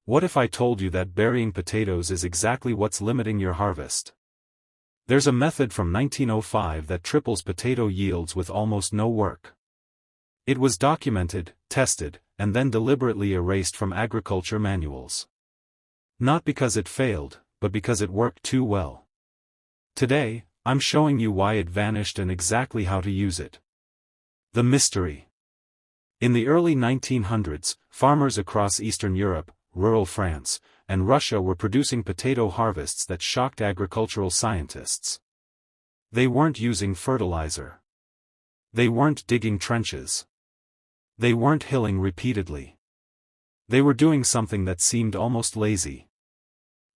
What if I told you that burying potatoes is exactly what's limiting your harvest? There's a method from 1905 that triples potato yields with almost no work. It was documented, tested, and then deliberately erased from agriculture manuals. Not because it failed, but because it worked too well. Today, I'm showing you why it vanished and exactly how to use it. The mystery. In the early 1900s, farmers across Eastern Europe, rural France, and Russia were producing potato harvests that shocked agricultural scientists. They weren't using fertilizer. They weren't digging trenches. They weren't hilling repeatedly. They were doing something that seemed almost lazy.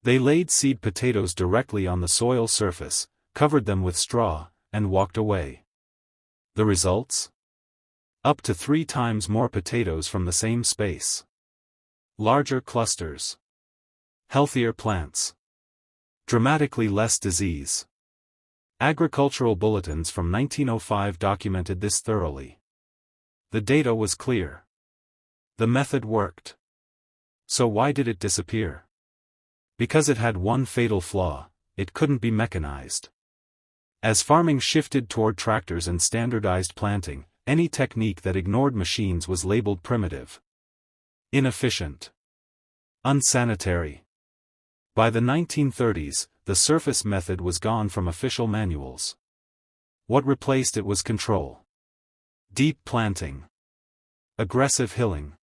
They laid seed potatoes directly on the soil surface, covered them with straw, and walked away. The results? Up to 3 times more potatoes from the same space. Larger clusters. Healthier plants. Dramatically less disease. Agricultural bulletins from 1905 documented this thoroughly. The data was clear. The method worked. So why did it disappear? Because it had one fatal flaw: it couldn't be mechanized. As farming shifted toward tractors and standardized planting, any technique that ignored machines was labeled primitive, inefficient, unsanitary. By the 1930s, the surface method was gone from official manuals. What replaced it was control. Deep planting. Aggressive hilling.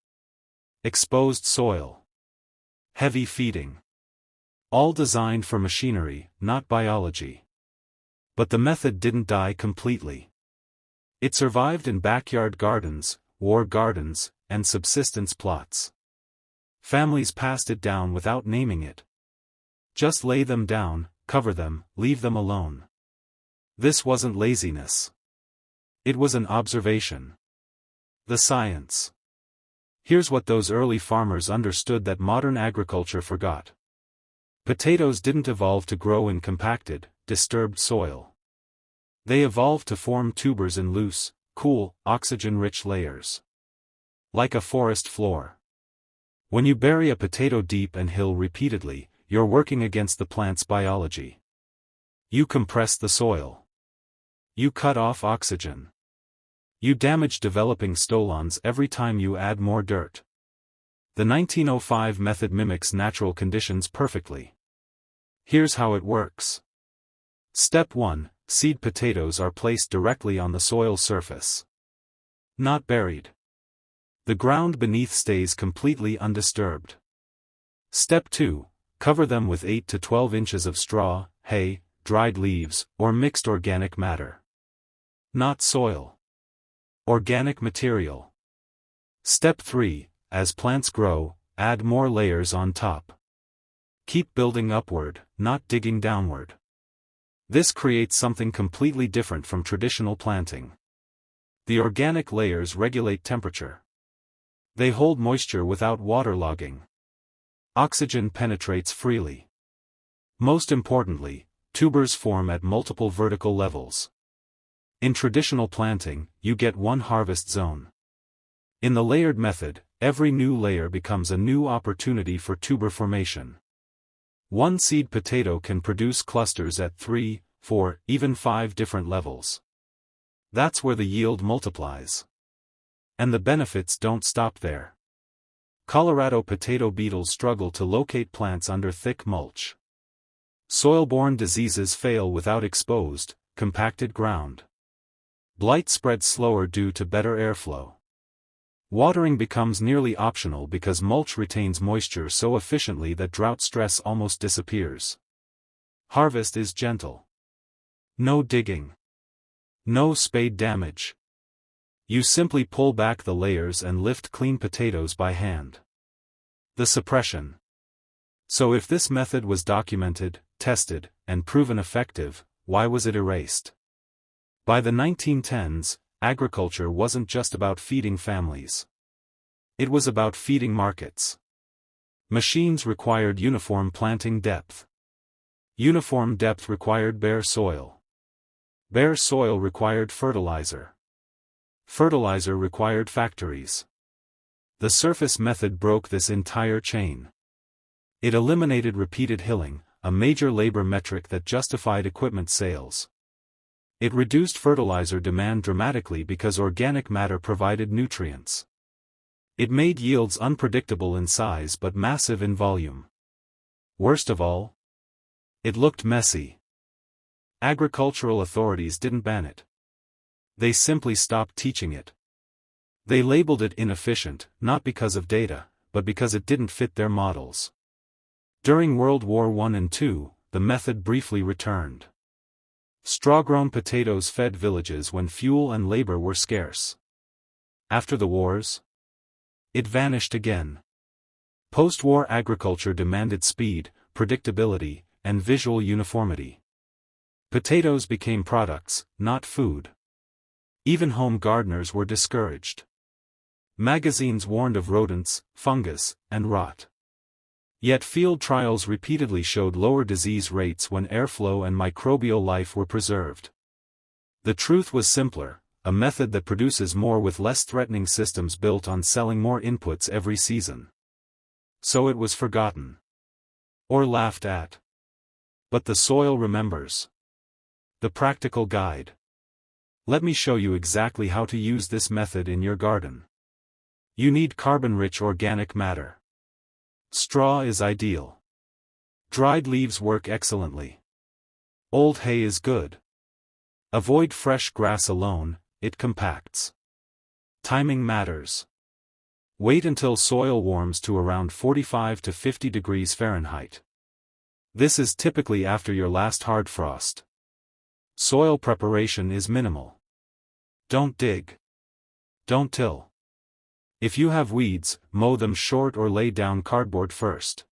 Exposed soil. Heavy feeding. All designed for machinery, not biology. But the method didn't die completely. It survived in backyard gardens, war gardens, and subsistence plots. Families passed it down without naming it. Just lay them down, cover them, leave them alone. This wasn't laziness. It was an observation. The science. Here's what those early farmers understood that modern agriculture forgot. Potatoes didn't evolve to grow in compacted, disturbed soil. They evolved to form tubers in loose, cool, oxygen-rich layers. Like a forest floor. When you bury a potato deep and hill repeatedly, you're working against the plant's biology. You compress the soil. You cut off oxygen. You damage developing stolons every time you add more dirt. The 1905 method mimics natural conditions perfectly. Here's how it works. Step 1. Seed potatoes are placed directly on the soil surface. Not buried. The ground beneath stays completely undisturbed. Step 2. Cover them with 8 to 12 inches of straw, hay, dried leaves, or mixed organic matter. Not soil. Organic material. Step 3. As plants grow, add more layers on top. Keep building upward, not digging downward. This creates something completely different from traditional planting. The organic layers regulate temperature. They hold moisture without waterlogging. Oxygen penetrates freely. Most importantly, tubers form at multiple vertical levels. In traditional planting, you get one harvest zone. In the layered method, every new layer becomes a new opportunity for tuber formation. One seed potato can produce clusters at 3, 4, even 5 different levels. That's where the yield multiplies. And the benefits don't stop there. Colorado potato beetles struggle to locate plants under thick mulch. Soil-borne diseases fail without exposed, compacted ground. Blight spreads slower due to better airflow. Watering becomes nearly optional because mulch retains moisture so efficiently that drought stress almost disappears. Harvest is gentle. No digging. No spade damage. You simply pull back the layers and lift clean potatoes by hand. The suppression. So if this method was documented, tested, and proven effective, why was it erased? By the 1910s, agriculture wasn't just about feeding families. It was about feeding markets. Machines required uniform planting depth. Uniform depth required bare soil. Bare soil required fertilizer. Fertilizer required factories. The surface method broke this entire chain. It eliminated repeated hilling, a major labor metric that justified equipment sales. It reduced fertilizer demand dramatically because organic matter provided nutrients. It made yields unpredictable in size but massive in volume. Worst of all, it looked messy. Agricultural authorities didn't ban it. They simply stopped teaching it. They labeled it inefficient, not because of data, but because it didn't fit their models. During World War I and II, the method briefly returned. Straw-grown potatoes fed villages when fuel and labor were scarce. After the wars, it vanished again. Post-war agriculture demanded speed, predictability, and visual uniformity. Potatoes became products, not food. Even home gardeners were discouraged. Magazines warned of rodents, fungus, and rot. Yet field trials repeatedly showed lower disease rates when airflow and microbial life were preserved. The truth was simpler, a method that produces more with less threatening systems built on selling more inputs every season. So it was forgotten. Or laughed at. But the soil remembers. The practical guide. Let me show you exactly how to use this method in your garden. You need carbon-rich organic matter. Straw is ideal. Dried leaves work excellently. Old hay is good. Avoid fresh grass alone, it compacts. Timing matters. Wait until soil warms to around 45 to 50 degrees Fahrenheit. This is typically after your last hard frost. Soil preparation is minimal. Don't dig. Don't till. If you have weeds, mow them short or lay down cardboard first.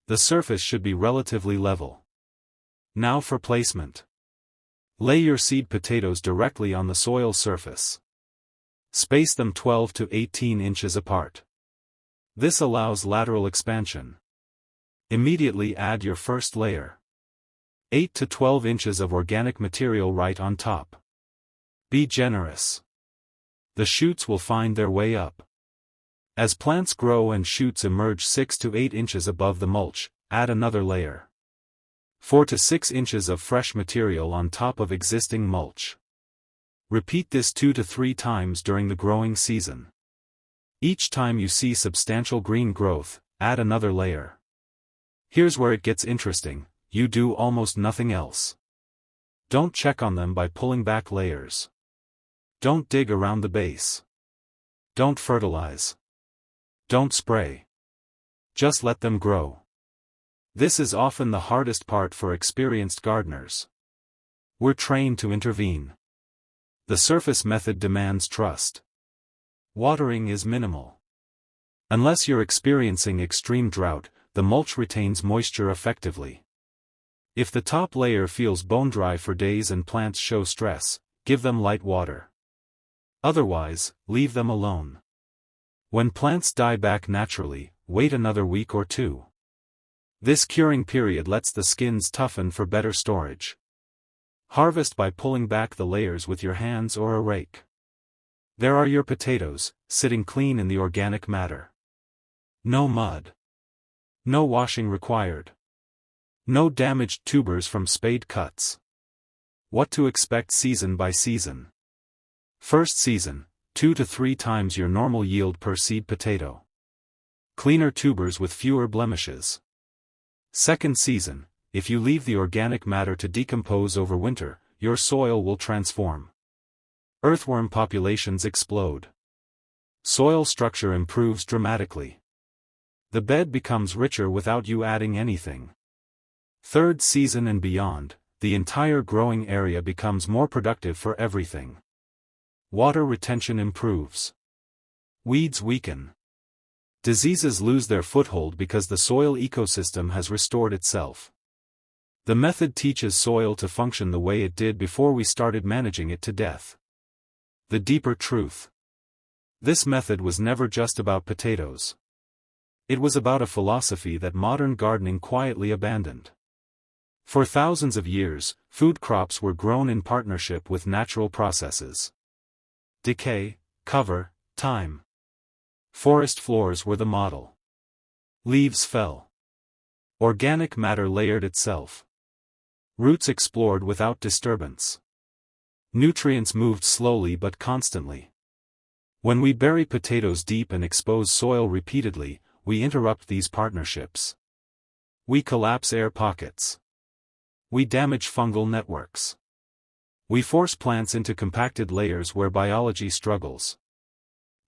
The surface should be relatively level. Now for placement. Lay your seed potatoes directly on the soil surface. Space them 12 to 18 inches apart. This allows lateral expansion. Immediately add your first layer. 8 to 12 inches of organic material right on top. Be generous. The shoots will find their way up. As plants grow and shoots emerge 6 to 8 inches above the mulch, add another layer. 4 to 6 inches of fresh material on top of existing mulch. Repeat this 2 to 3 times during the growing season. Each time you see substantial green growth, add another layer. Here's where it gets interesting, you do almost nothing else. Don't check on them by pulling back layers. Don't dig around the base. Don't fertilize. Don't spray. Just let them grow. This is often the hardest part for experienced gardeners. We're trained to intervene. The surface method demands trust. Watering is minimal. Unless you're experiencing extreme drought, the mulch retains moisture effectively. If the top layer feels bone dry for days and plants show stress, give them light water. Otherwise, leave them alone. When plants die back naturally, wait another week or two. This curing period lets the skins toughen for better storage. Harvest by pulling back the layers with your hands or a rake. There are your potatoes, sitting clean in the organic matter. No mud. No washing required. No damaged tubers from spade cuts. What to expect season by season. First season, 2 to 3 times your normal yield per seed potato. Cleaner tubers with fewer blemishes. Second season, if you leave the organic matter to decompose over winter, your soil will transform. Earthworm populations explode. Soil structure improves dramatically. The bed becomes richer without you adding anything. Third season and beyond, the entire growing area becomes more productive for everything. Water retention improves. Weeds weaken. Diseases lose their foothold because the soil ecosystem has restored itself. The method teaches soil to function the way it did before we started managing it to death. The deeper truth. This method was never just about potatoes. It was about a philosophy that modern gardening quietly abandoned. For thousands of years, food crops were grown in partnership with natural processes. Decay, cover, time. Forest floors were the model. Leaves fell. Organic matter layered itself. Roots explored without disturbance. Nutrients moved slowly but constantly. When we bury potatoes deep and expose soil repeatedly, we interrupt these partnerships. We collapse air pockets. We damage fungal networks. We force plants into compacted layers where biology struggles.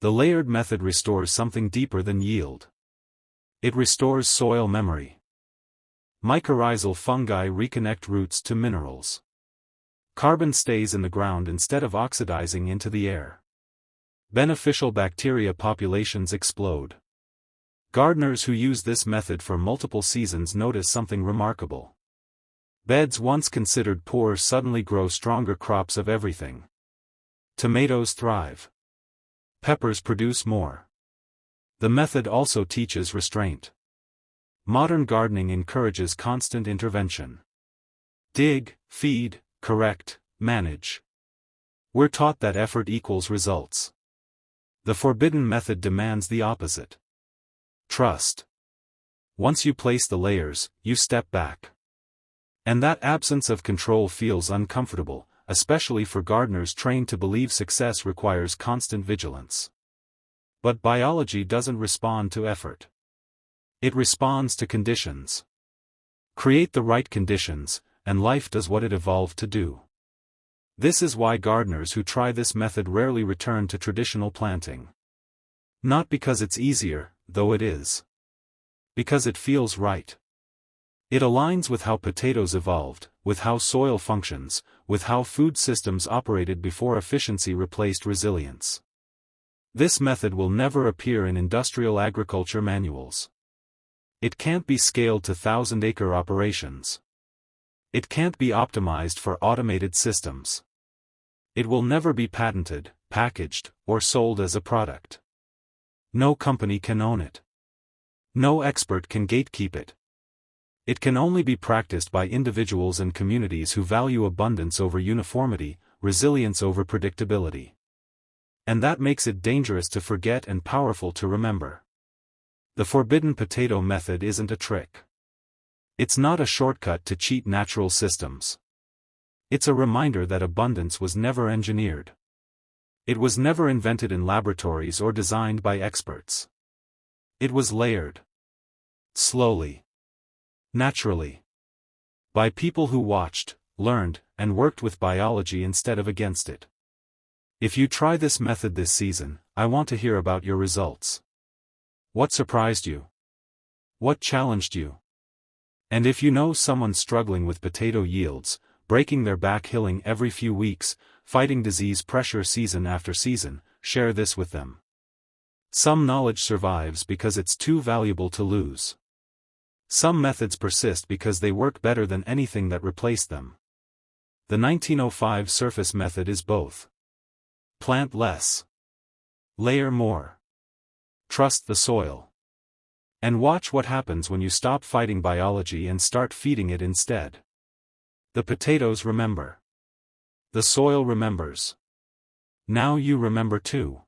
The layered method restores something deeper than yield. It restores soil memory. Mycorrhizal fungi reconnect roots to minerals. Carbon stays in the ground instead of oxidizing into the air. Beneficial bacteria populations explode. Gardeners who use this method for multiple seasons notice something remarkable. Beds once considered poor suddenly grow stronger crops of everything. Tomatoes thrive. Peppers produce more. The method also teaches restraint. Modern gardening encourages constant intervention. Dig, feed, correct, manage. We're taught that effort equals results. The forbidden method demands the opposite. Trust. Once you place the layers, you step back. And that absence of control feels uncomfortable, especially for gardeners trained to believe success requires constant vigilance. But biology doesn't respond to effort. It responds to conditions. Create the right conditions, and life does what it evolved to do. This is why gardeners who try this method rarely return to traditional planting. Not because it's easier, though it is. Because it feels right. It aligns with how potatoes evolved, with how soil functions, with how food systems operated before efficiency replaced resilience. This method will never appear in industrial agriculture manuals. It can't be scaled to 1,000-acre operations. It can't be optimized for automated systems. It will never be patented, packaged, or sold as a product. No company can own it. No expert can gatekeep it. It can only be practiced by individuals and communities who value abundance over uniformity, resilience over predictability. And that makes it dangerous to forget and powerful to remember. The forbidden potato method isn't a trick. It's not a shortcut to cheat natural systems. It's a reminder that abundance was never engineered. It was never invented in laboratories or designed by experts. It was layered. Slowly. Naturally. By people who watched, learned, and worked with biology instead of against it. If you try this method this season, I want to hear about your results. What surprised you? What challenged you? And if you know someone struggling with potato yields, breaking their back hilling every few weeks, fighting disease pressure season after season, share this with them. Some knowledge survives because it's too valuable to lose. Some methods persist because they work better than anything that replaced them. The 1905 surface method is both. Plant less. Layer more. Trust the soil. And watch what happens when you stop fighting biology and start feeding it instead. The potatoes remember. The soil remembers. Now you remember too.